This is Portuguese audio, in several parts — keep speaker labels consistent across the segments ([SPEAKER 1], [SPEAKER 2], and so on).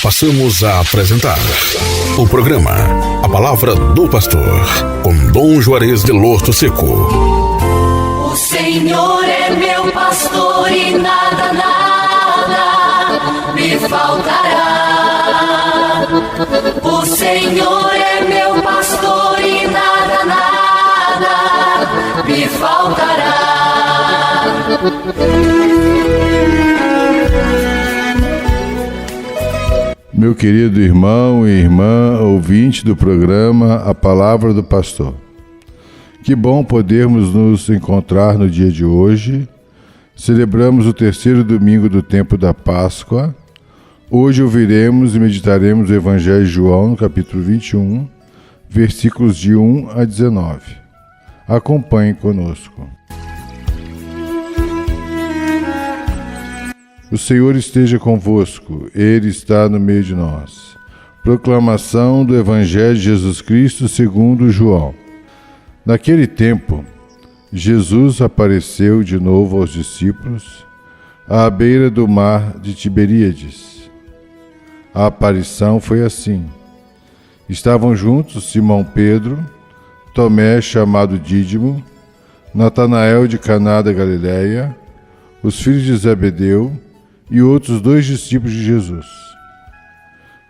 [SPEAKER 1] Passamos a apresentar o programa A Palavra do Pastor, com Dom Juarez de Loto Seco.
[SPEAKER 2] O Senhor é meu pastor e nada me faltará. O Senhor é meu pastor e nada me faltará.
[SPEAKER 3] Meu querido irmão e irmã, ouvinte do programa A Palavra do Pastor. Que bom podermos nos encontrar no dia de hoje. Celebramos o terceiro domingo do tempo da Páscoa. Hoje ouviremos e meditaremos o Evangelho de João, no capítulo 21, versículos de 1 a 19. Acompanhe conosco. O Senhor esteja convosco, Ele está no meio de nós. Proclamação do Evangelho de Jesus Cristo segundo João. Naquele tempo, Jesus apareceu de novo aos discípulos à beira do mar de Tiberíades. A aparição foi assim. Estavam juntos Simão Pedro, Tomé, chamado Dídimo, Natanael de Caná da Galileia, os filhos de Zebedeu e outros 2 discípulos de Jesus.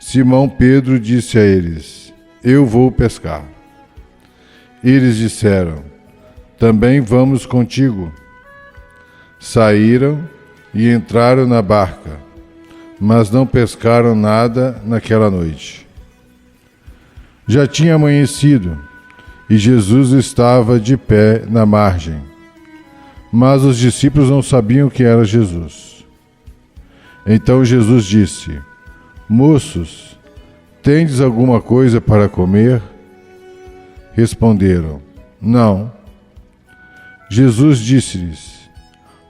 [SPEAKER 3] Simão Pedro disse a eles: Eu vou pescar. Eles disseram: Também vamos contigo. Saíram e entraram na barca, mas não pescaram nada naquela noite. Já tinha amanhecido e Jesus estava de pé na margem, mas os discípulos não sabiam que era Jesus. Então Jesus disse: Moços, tendes alguma coisa para comer? Responderam: Não. Jesus disse-lhes: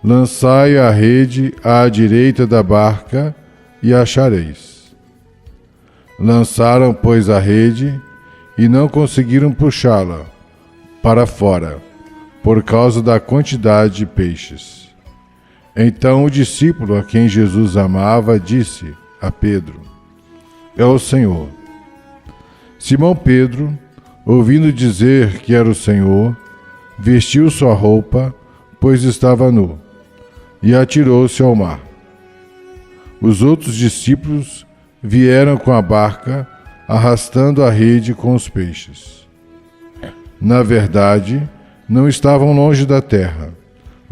[SPEAKER 3] Lançai a rede à direita da barca e achareis. Lançaram, pois, a rede e não conseguiram puxá-la para fora, por causa da quantidade de peixes. Então o discípulo a quem Jesus amava disse a Pedro: É o Senhor. Simão Pedro, ouvindo dizer que era o Senhor, vestiu sua roupa, pois estava nu, e atirou-se ao mar. Os outros discípulos vieram com a barca, arrastando a rede com os peixes. Na verdade, não estavam longe da terra,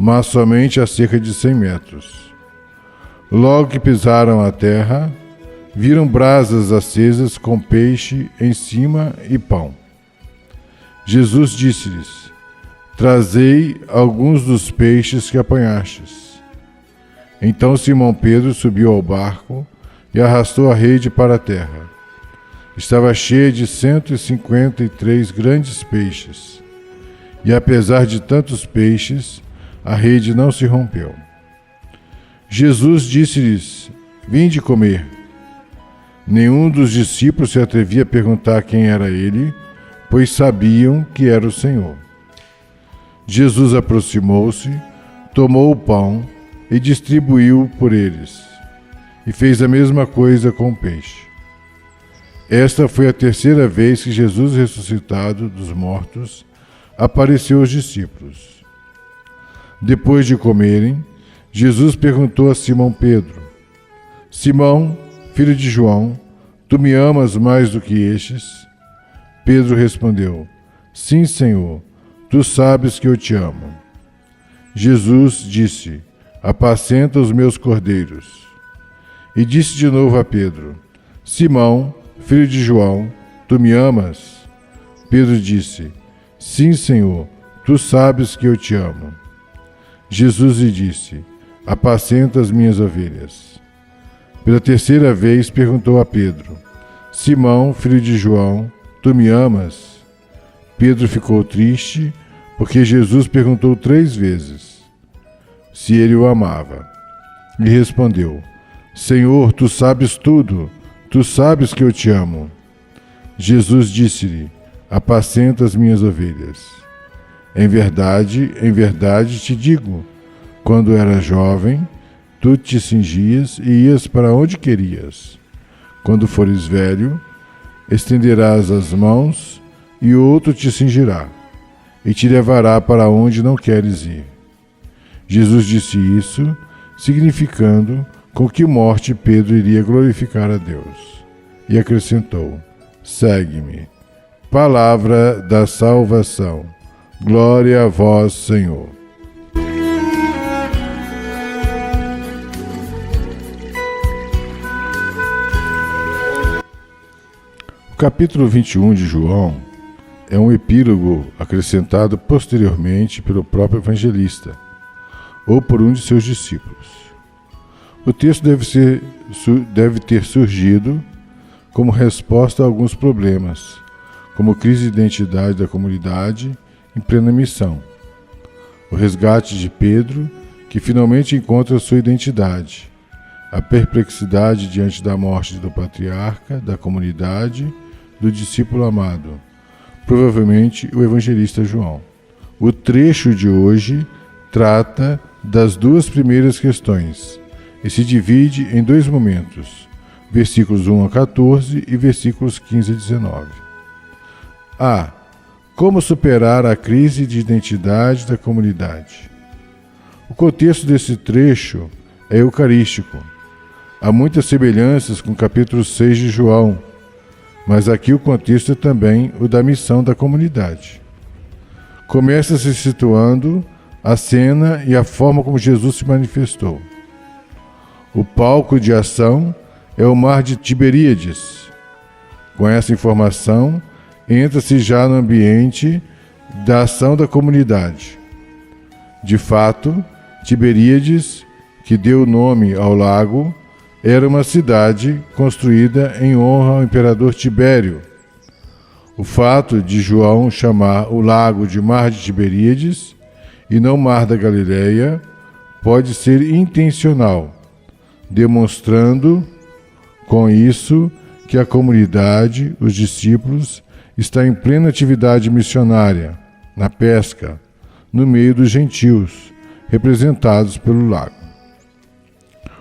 [SPEAKER 3] mas somente a cerca de 100 metros. Logo que pisaram a terra, viram brasas acesas com peixe em cima e pão. Jesus disse-lhes: Trazei alguns dos peixes que apanhastes. Então Simão Pedro subiu ao barco e arrastou a rede para a terra. Estava cheia de 153 grandes peixes, e apesar de tantos peixes, a rede não se rompeu. Jesus disse-lhes: Vinde comer. Nenhum dos discípulos se atrevia a perguntar quem era ele, pois sabiam que era o Senhor. Jesus aproximou-se, tomou o pão e distribuiu por eles, e fez a mesma coisa com o peixe. Esta foi a terceira vez que Jesus, ressuscitado dos mortos, apareceu aos discípulos. Depois de comerem, Jesus perguntou a Simão Pedro: Simão, filho de João, tu me amas mais do que estes? Pedro respondeu: Sim, Senhor, tu sabes que eu te amo. Jesus disse: Apacenta os meus cordeiros. E disse de novo a Pedro: Simão, filho de João, tu me amas? Pedro disse: Sim, Senhor, tu sabes que eu te amo. Jesus lhe disse: Apacenta as minhas ovelhas. Pela terceira vez perguntou a Pedro: Simão, filho de João, tu me amas? Pedro ficou triste, porque Jesus perguntou 3 vezes se ele o amava. E respondeu: Senhor, tu sabes tudo, tu sabes que eu te amo. Jesus disse-lhe: Apacenta as minhas ovelhas. Em verdade te digo, quando eras jovem, tu te cingias e ias para onde querias. Quando fores velho, estenderás as mãos e outro te cingirá e te levará para onde não queres ir. Jesus disse isso, significando com que morte Pedro iria glorificar a Deus. E acrescentou: segue-me. Palavra da salvação. Glória a vós, Senhor. O capítulo 21 de João é um epílogo acrescentado posteriormente pelo próprio evangelista, ou por um de seus discípulos. O texto deve ter surgido como resposta a alguns problemas, como crise de identidade da comunidade em plena missão, o resgate de Pedro, que finalmente encontra sua identidade, a perplexidade diante da morte do patriarca, da comunidade, do discípulo amado, provavelmente o evangelista João. O trecho de hoje trata das duas primeiras questões e se divide em dois momentos, versículos 1 a 14 e versículos 15 a 19. A. Como superar a crise de identidade da comunidade. O contexto desse trecho é eucarístico. Há muitas semelhanças com o capítulo 6 de João, mas aqui o contexto é também o da missão da comunidade. Começa se situando a cena e a forma como Jesus se manifestou. O palco de ação é o mar de Tiberíades. Com essa informação, entra-se já no ambiente da ação da comunidade. De fato, Tiberíades, que deu nome ao lago, era uma cidade construída em honra ao imperador Tibério. O fato de João chamar o lago de Mar de Tiberíades e não Mar da Galileia pode ser intencional, demonstrando com isso que a comunidade, os discípulos, está em plena atividade missionária, na pesca, no meio dos gentios, representados pelo lago.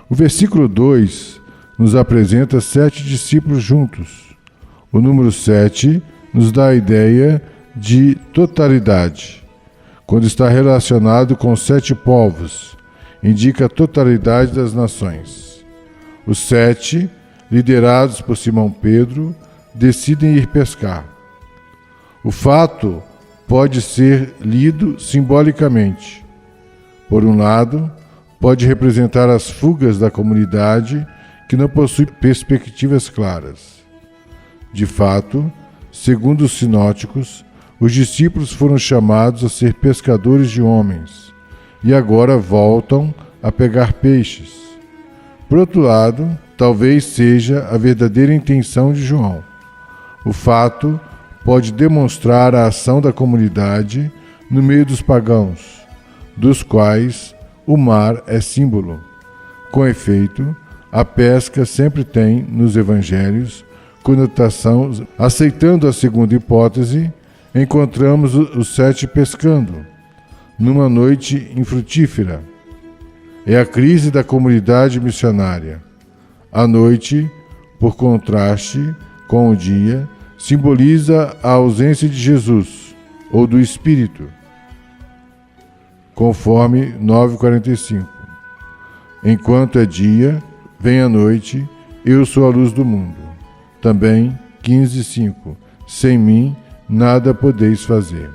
[SPEAKER 3] O versículo 2 nos apresenta 7 discípulos juntos. O número 7 nos dá a ideia de totalidade. Quando está relacionado com 7 povos, indica a totalidade das nações. Os 7, liderados por Simão Pedro, decidem ir pescar. O fato pode ser lido simbolicamente. Por um lado, pode representar as fugas da comunidade que não possui perspectivas claras. De fato, segundo os sinóticos, os discípulos foram chamados a ser pescadores de homens e agora voltam a pegar peixes. Por outro lado, talvez seja a verdadeira intenção de João. O fato pode demonstrar a ação da comunidade no meio dos pagãos, dos quais o mar é símbolo. Com efeito, a pesca sempre tem, nos evangelhos, conotação. Aceitando a segunda hipótese, encontramos os 7 pescando, numa noite infrutífera. É a crise da comunidade missionária. A noite, por contraste com o dia, simboliza a ausência de Jesus, ou do Espírito, conforme 9:45. Enquanto é dia, vem a noite, eu sou a luz do mundo. Também 15:5. Sem mim, nada podeis fazer.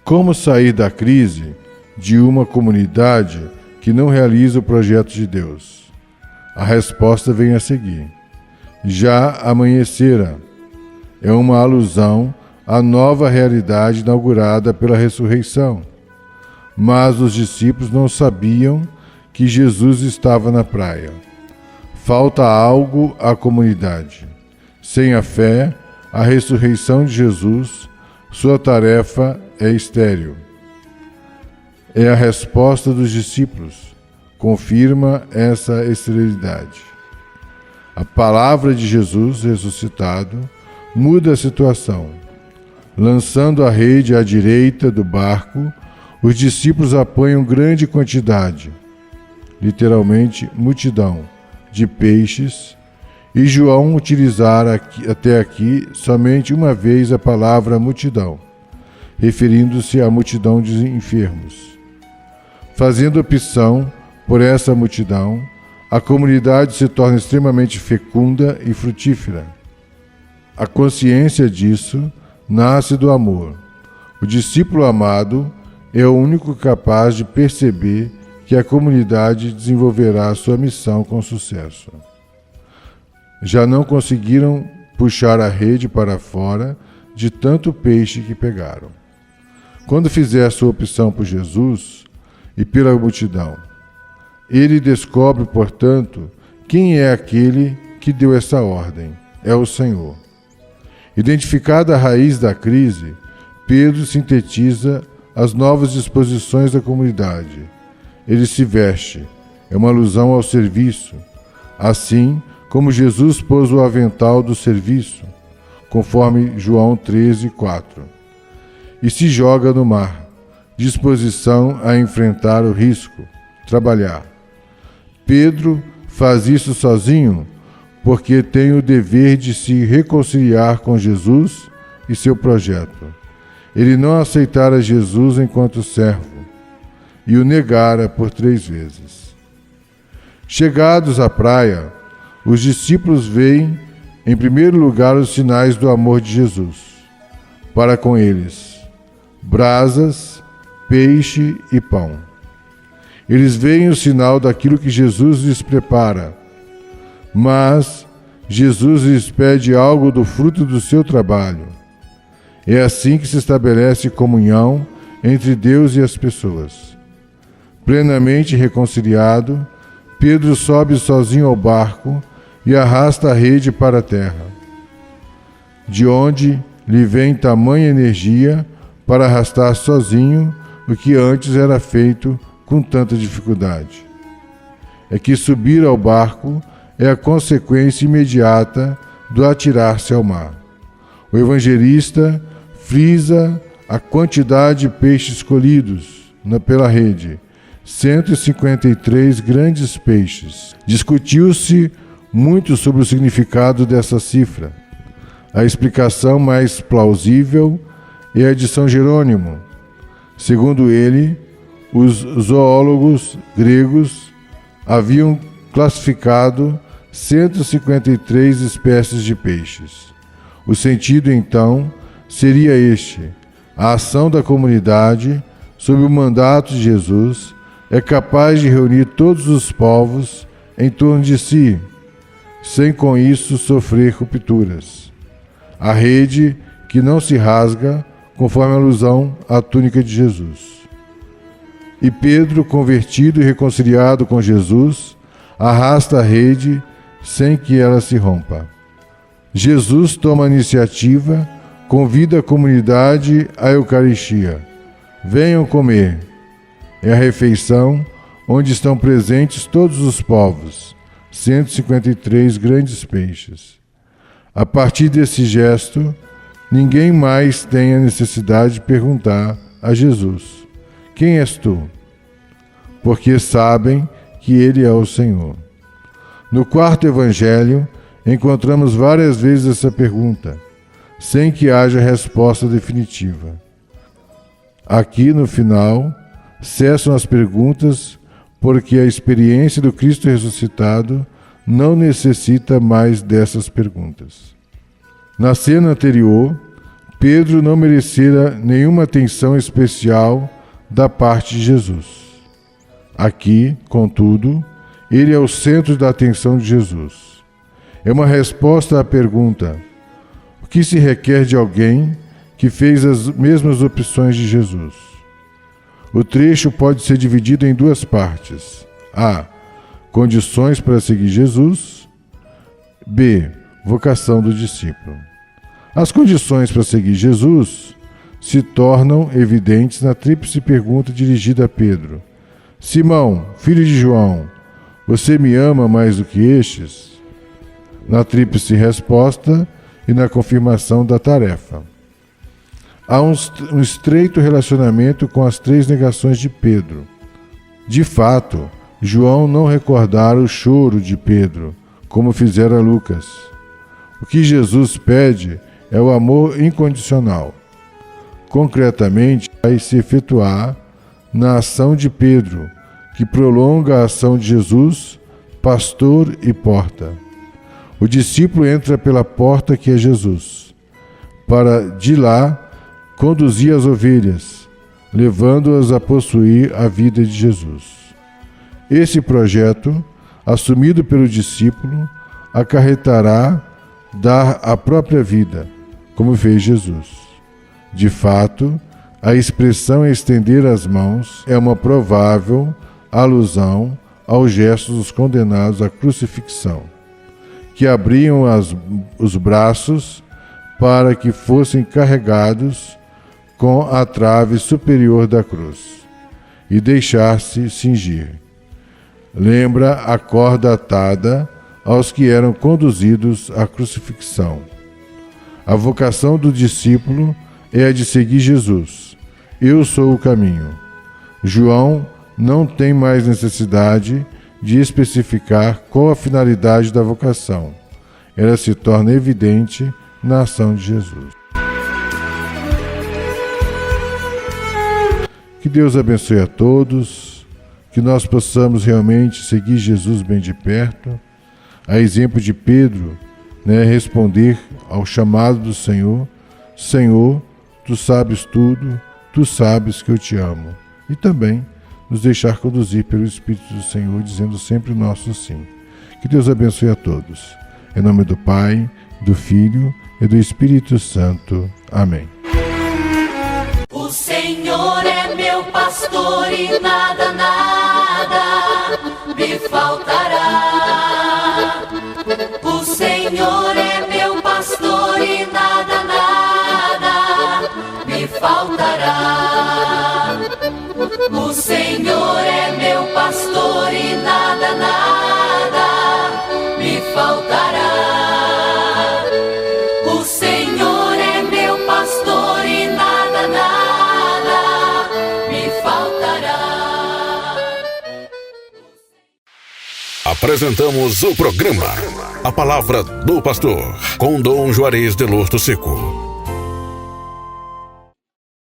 [SPEAKER 3] Como sair da crise de uma comunidade que não realiza o projeto de Deus? A resposta vem a seguir. Já amanhecera. É uma alusão à nova realidade inaugurada pela ressurreição. Mas os discípulos não sabiam que Jesus estava na praia. Falta algo à comunidade. Sem a fé, a ressurreição de Jesus, sua tarefa é estéril. É a resposta dos discípulos. Confirma essa esterilidade. A palavra de Jesus ressuscitado muda a situação. Lançando a rede à direita do barco, os discípulos apanham grande quantidade, literalmente multidão, de peixes, E João utilizara até aqui somente uma vez a palavra multidão, referindo-se à multidão de enfermos. Fazendo opção por essa multidão, a comunidade se torna extremamente fecunda e frutífera. A consciência disso nasce do amor. O discípulo amado é o único capaz de perceber que a comunidade desenvolverá sua missão com sucesso. Já não conseguiram puxar a rede para fora de tanto peixe que pegaram. Quando fizer sua opção por Jesus e pela multidão, ele descobre, portanto, quem é aquele que deu essa ordem. É o Senhor. Identificada a raiz da crise, Pedro sintetiza as novas disposições da comunidade. Ele se veste, é uma alusão ao serviço, assim como Jesus pôs o avental do serviço, conforme João 13:4, e se joga no mar, disposição a enfrentar o risco, trabalhar. Pedro faz isso sozinho porque tem o dever de se reconciliar com Jesus e seu projeto. Ele não aceitara Jesus enquanto servo e o negara por 3 vezes. Chegados à praia, os discípulos veem, em primeiro lugar, os sinais do amor de Jesus para com eles: brasas, peixe e pão. Eles veem o sinal daquilo que Jesus lhes prepara, mas Jesus lhes pede algo do fruto do seu trabalho. É assim que se estabelece comunhão entre Deus e as pessoas. Plenamente reconciliado, Pedro sobe sozinho ao barco e arrasta a rede para a terra, de onde lhe vem tamanha energia para arrastar sozinho o que antes era feito com tanta dificuldade. É que subir ao barco é a consequência imediata do atirar-se ao mar. O evangelista frisa a quantidade de peixes colhidos pela rede, 153 grandes peixes. Discutiu-se muito sobre o significado dessa cifra. A explicação mais plausível é a de São Jerônimo. Segundo ele, os zoólogos gregos haviam classificado 153 espécies de peixes. O sentido, então, seria este: a ação da comunidade, sob o mandato de Jesus, é capaz de reunir todos os povos em torno de si, sem com isso sofrer rupturas. A rede que não se rasga, conforme a alusão à túnica de Jesus. E Pedro, convertido e reconciliado com Jesus, arrasta a rede sem que ela se rompa. Jesus toma a iniciativa, convida a comunidade à Eucaristia. Venham comer. É a refeição onde estão presentes todos os povos, 153 grandes peixes. A partir desse gesto, ninguém mais tem a necessidade de perguntar a Jesus: quem és tu? Porque sabem que ele é o Senhor. No quarto evangelho, encontramos várias vezes essa pergunta, sem que haja resposta definitiva. Aqui, no final, cessam as perguntas, porque a experiência do Cristo ressuscitado não necessita mais dessas perguntas. Na cena anterior, Pedro não merecera nenhuma atenção especial da parte de Jesus. Aqui, contudo, ele é o centro da atenção de Jesus. É uma resposta à pergunta: o que se requer de alguém que fez as mesmas opções de Jesus? O trecho pode ser dividido em 2 partes. A. Condições para seguir Jesus. B. Vocação do discípulo. As condições para seguir Jesus se tornam evidentes na tríplice pergunta dirigida a Pedro: Simão, filho de João, você me ama mais do que estes? Na tríplice resposta e na confirmação da tarefa. Há um estreito relacionamento com as 3 negações de Pedro. De fato, João não recordara o choro de Pedro, como fizera Lucas. O que Jesus pede é o amor incondicional. Concretamente, vai se efetuar na ação de Pedro, que prolonga a ação de Jesus, pastor e porta. O discípulo entra pela porta que é Jesus, para de lá conduzir as ovelhas, levando-as a possuir a vida de Jesus. Esse projeto, assumido pelo discípulo, acarretará dar a própria vida, como fez Jesus. De fato, a expressão estender as mãos é uma provável alusão aos gestos dos condenados à crucifixão, que abriam os braços para que fossem carregados com a trave superior da cruz e deixar-se cingir. Lembra a corda atada aos que eram conduzidos à crucifixão. A vocação do discípulo é a de seguir Jesus. Eu sou o caminho. João não tem mais necessidade de especificar qual a finalidade da vocação. Ela se torna evidente na ação de Jesus. Que Deus abençoe a todos, que nós possamos realmente seguir Jesus bem de perto, a exemplo de Pedro, responder ao chamado do Senhor: Senhor, Tu sabes tudo, Tu sabes que eu te amo. E também nos deixar conduzir pelo Espírito do Senhor, dizendo sempre o nosso sim. Que Deus abençoe a todos. Em nome do Pai, do Filho e do Espírito Santo. Amém.
[SPEAKER 2] O Senhor é meu pastor e nada, nada me faltará. O Senhor é meu pastor e nada, nada me faltará. O Senhor é meu pastor e nada, nada me faltará. O Senhor é meu pastor e nada, nada me faltará.
[SPEAKER 1] Apresentamos o programa A Palavra do Pastor, com Dom Juarez de Losto Seco.